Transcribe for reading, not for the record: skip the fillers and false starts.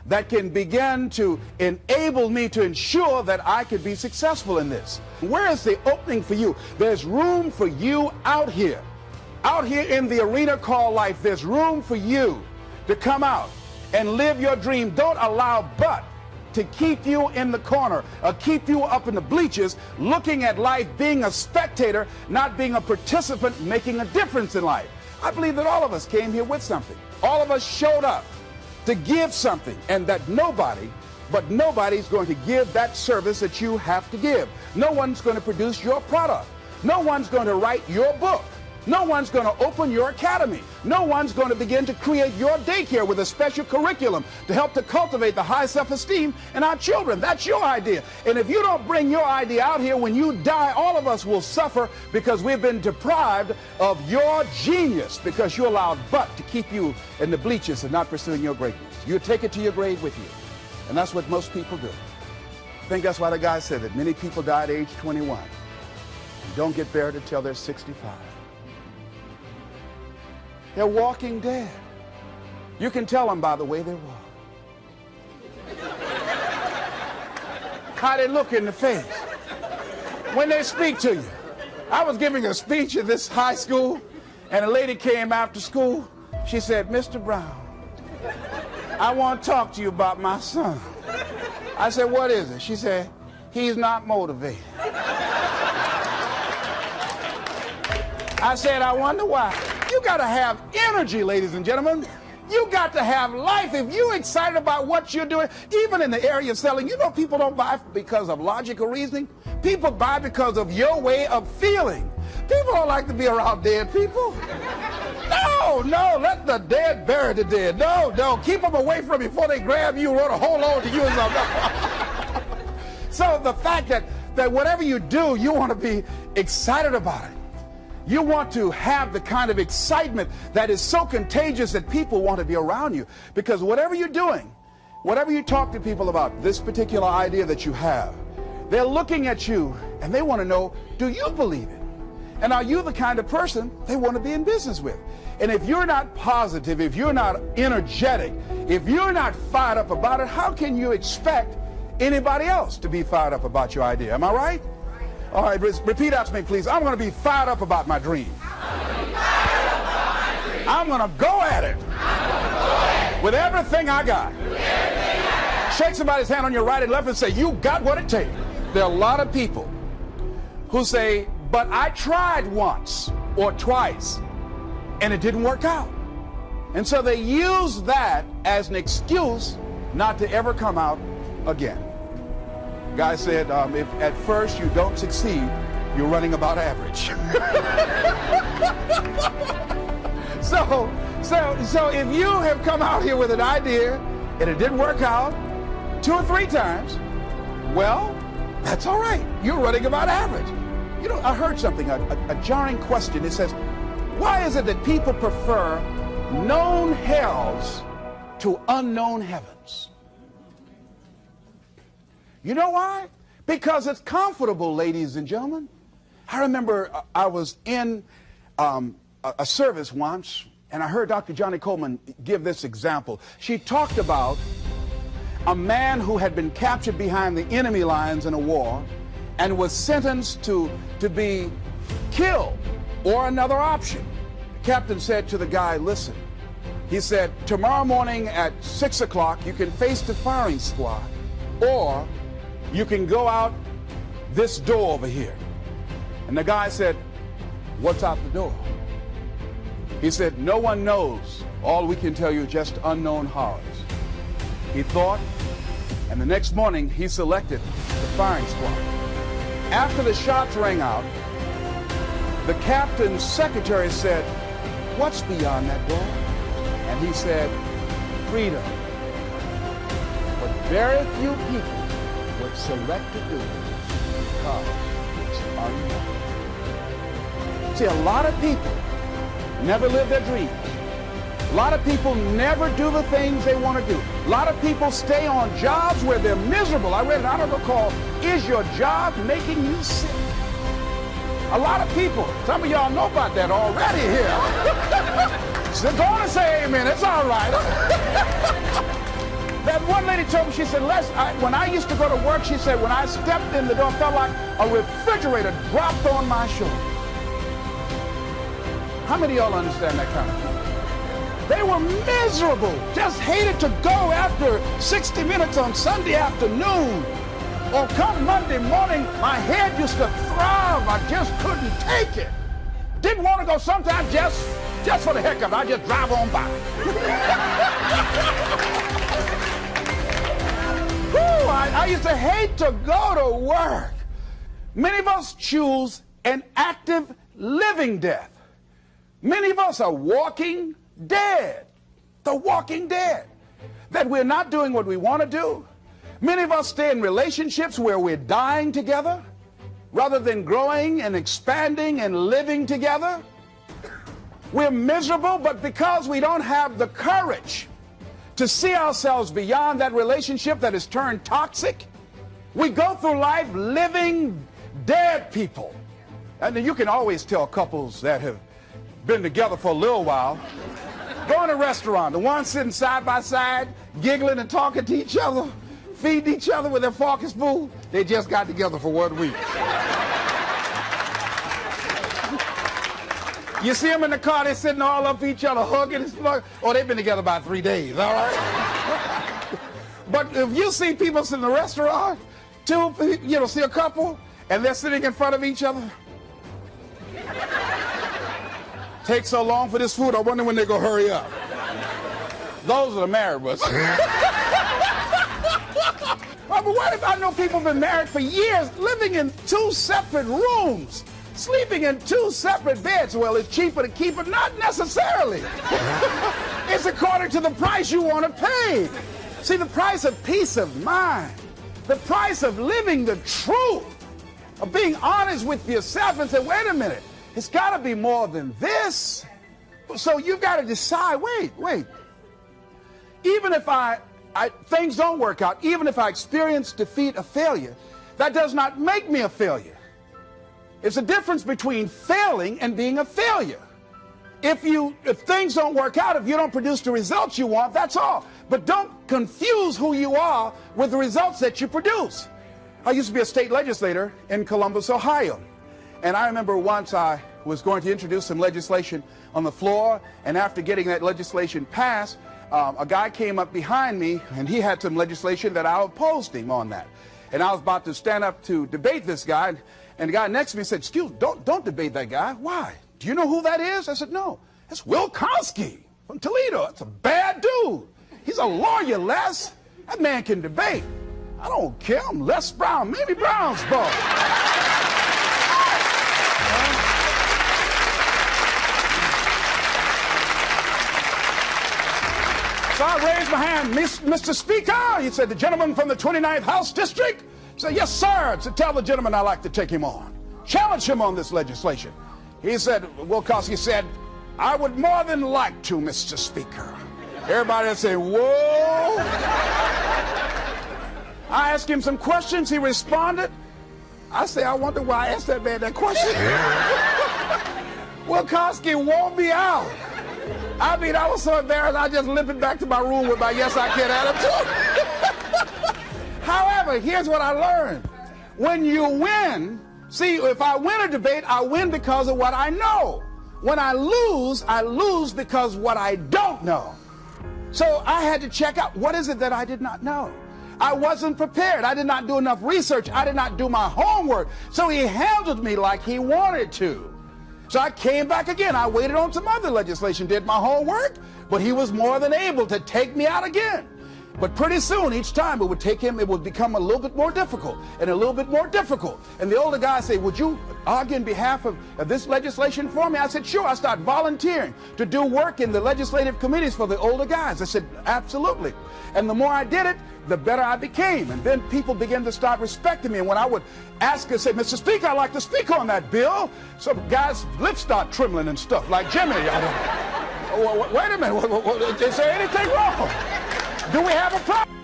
that can begin to enable me to ensure that I could be successful in this. Where is the opening for you? There's room for you out here. Out here in the arena called life, there's room for you to come out and live your dream. Don't allow but to keep you in the corner or keep you up in the bleachers looking at life, being a spectator, not being a participant, making a difference in life. I believe that all of us came here with something. All of us showed up to give something, and that nobody's going to give that service that you have to give. No one's going to produce your product. No one's going to write your book. No one's going to open your academy. No one's going to begin to create your daycare with a special curriculum to help to cultivate the high self-esteem in our children. That's your idea. And if you don't bring your idea out here, when you die, all of us will suffer because we've been deprived of your genius because you allowed but to keep you in the bleachers and not pursuing your greatness. You take it to your grave with you. And that's what most people do. I think that's why the guy said that many people die at age 21 and don't get buried until they're 65. They're walking dead. You can tell them by the way they walk. How they look in the face. When they speak to you. I was giving a speech at this high school, and a lady came after school. She said, "Mr. Brown, I want to talk to you about my son." I said, "What is it?" She said, "He's not motivated." I said, "I wonder why." You got to have energy, ladies and gentlemen. You got to have life. If you're excited about what you're doing, even in the area of selling, you know people don't buy because of logical reasoning. People buy because of your way of feeling. People don't like to be around dead people. No, let the dead bury the dead. No, keep them away from you before they grab you and want to hold on to you or something. So the fact that whatever you do, you want to be excited about it. You want to have the kind of excitement that is so contagious that people want to be around you. Because whatever you're doing, whatever you talk to people about, this particular idea that you have, they're looking at you and they want to know, do you believe it? And are you the kind of person they want to be in business with? And if you're not positive, if you're not energetic, if you're not fired up about it, how can you expect anybody else to be fired up about your idea? Am I right? All right, repeat after me, please. I'm going to be fired up about my dream. I'm going to go at it with everything I got. Shake somebody's hand on your right and left and say, "You got what it takes." There are a lot of people who say, "But I tried once or twice and it didn't work out." And so they use that as an excuse not to ever come out again. Guy said, if at first you don't succeed, you're running about average. So if you have come out here with an idea and it didn't work out 2 or 3 times, well, that's all right. You're running about average. You know, I heard something, a jarring question. It says, why is it that people prefer known hells to unknown heavens? You know why? Because it's comfortable, ladies and gentlemen. I remember I was in a service once, and I heard Dr. Johnny Coleman give this example. She talked about a man who had been captured behind the enemy lines in a war and was sentenced to be killed or another option. The captain said to the guy, "Listen," he said, "tomorrow morning at 6 o'clock you can face the firing squad, or you can go out this door over here." And the guy said, "What's out the door?" He said, "No one knows. All we can tell you is just unknown horrors." He thought, and the next morning he selected the firing squad. After the shots rang out, the captain's secretary said, "What's beyond that door?" And he said, "Freedom." But very few people would select to do it because it's unknown. See, a lot of people never live their dreams. A lot of people never do the things they want to do. A lot of people stay on jobs where they're miserable. I read an article called, "Is Your Job Making You Sick?" A lot of people, some of y'all know about that already here. So go on and say amen, it's all right. That One lady told me, she said, when I used to go to work, she said, when I stepped in the door, it felt like a refrigerator dropped on my shoulder. How many of y'all understand that kind of thing? They were miserable, just hated to go after 60 minutes on Sunday afternoon. Or come Monday morning, my head used to throb. I just couldn't take it. Didn't want to go sometimes just for the heck of it. I just drive on by. Whew, I used to hate to go to work. Many of us choose an active living death. Many of us are walking dead. The walking dead. That we're not doing what we want to do. Many of us stay in relationships where we're dying together rather than growing and expanding and living together. We're miserable, but because we don't have the courage to see ourselves beyond that relationship that has turned toxic, we go through life living dead people. And then you can always tell couples that have been together for a little while. Go in a restaurant, the ones sitting side by side, giggling and talking to each other, feeding each other with their fork and spoon, they just got together for 1 week. You see them in the car, they're sitting all up each other, hugging and slugging. Oh, they've been together about 3 days, all right? But if you see people in the restaurant, see a couple, and they're sitting in front of each other. Takes so long for this food, I wonder when they're going to hurry up. Those are the married ones. But what if I know people have been married for years, living in 2 separate rooms, sleeping in 2 separate beds? Well, it's cheaper to keep it. Not necessarily. It's according to the price you want to pay. See, the price of peace of mind, the price of living the truth, of being honest with yourself and say, wait a minute, it's got to be more than this. So you've got to decide, wait. Even if things don't work out, even if I experience defeat or failure, that does not make me a failure. It's a difference between failing and being a failure. If things don't work out, if you don't produce the results you want, that's all. But don't confuse who you are with the results that you produce. I used to be a state legislator in Columbus, Ohio. And I remember once I was going to introduce some legislation on the floor, and after getting that legislation passed, a guy came up behind me, and he had some legislation that I opposed him on that. And I was about to stand up to debate this guy, and the guy next to me said, excuse me, don't debate that guy. Why? Do you know who that is? I said, no. That's Will Kosky from Toledo. That's a bad dude. He's a lawyer, Les. That man can debate. I don't care. I'm Les Brown, maybe Brown's boy. So I raised my hand, Mr. Speaker. He said, the gentleman from the 29th House District. I said, yes, sir. I said, tell the gentleman I'd like to take him on. Challenge him on this legislation. He said, Wilkowski said, I would more than like to, Mr. Speaker. Everybody would say, whoa. I asked him some questions. He responded. I say, I wonder why I asked that man that question. Wilkowski wore me out. I mean, I was so embarrassed, I just limped back to my room with my yes, I can attitude. However, here's what I learned. When you win, see, if I win a debate, I win because of what I know. When I lose because what I don't know. So I had to check out, what is it that I did not know? I wasn't prepared. I did not do enough research. I did not do my homework. So he handled me like he wanted to. So I came back again. I waited on some other legislation, did my homework, but he was more than able to take me out again. But pretty soon, each time it would become a little bit more difficult and a little bit more difficult. And the older guy said, would you argue in behalf of this legislation for me? I said, sure. I started volunteering to do work in the legislative committees for the older guys. I said, absolutely. And the more I did it, the better I became. And then people began to start respecting me. And when I would ask and say, Mr. Speaker, I'd like to speak on that bill, some guys' lips start trembling and stuff, like Jimmy. Wait a minute, is there anything wrong? Do we have a problem?